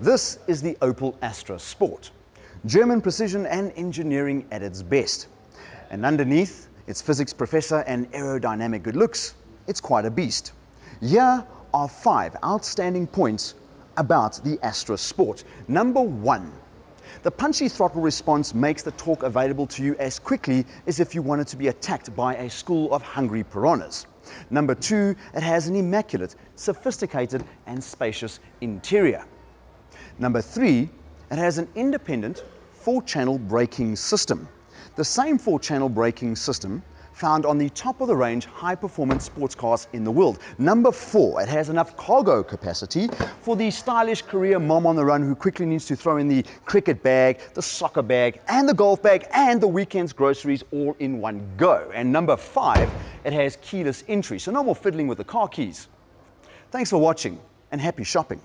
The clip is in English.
This is the Opel Astra Sport. German precision and engineering at its best. And underneath its physics professor and aerodynamic good looks, it's quite a beast. Here are 5 outstanding points about the Astra Sport. Number 1. The punchy throttle response makes the torque available to you as quickly as if you wanted to be attacked by a school of hungry piranhas. Number 2, it has an immaculate, sophisticated and spacious interior. Number 3, it has an independent 4-channel braking system. The same 4-channel braking system found on the top-of-the-range high-performance sports cars in the world. Number 4, it has enough cargo capacity for the stylish career mom on the run who quickly needs to throw in the cricket bag, the soccer bag, and the golf bag, and the weekend's groceries all in one go. And number 5, it has keyless entry, so no more fiddling with the car keys. Thanks for watching, and happy shopping.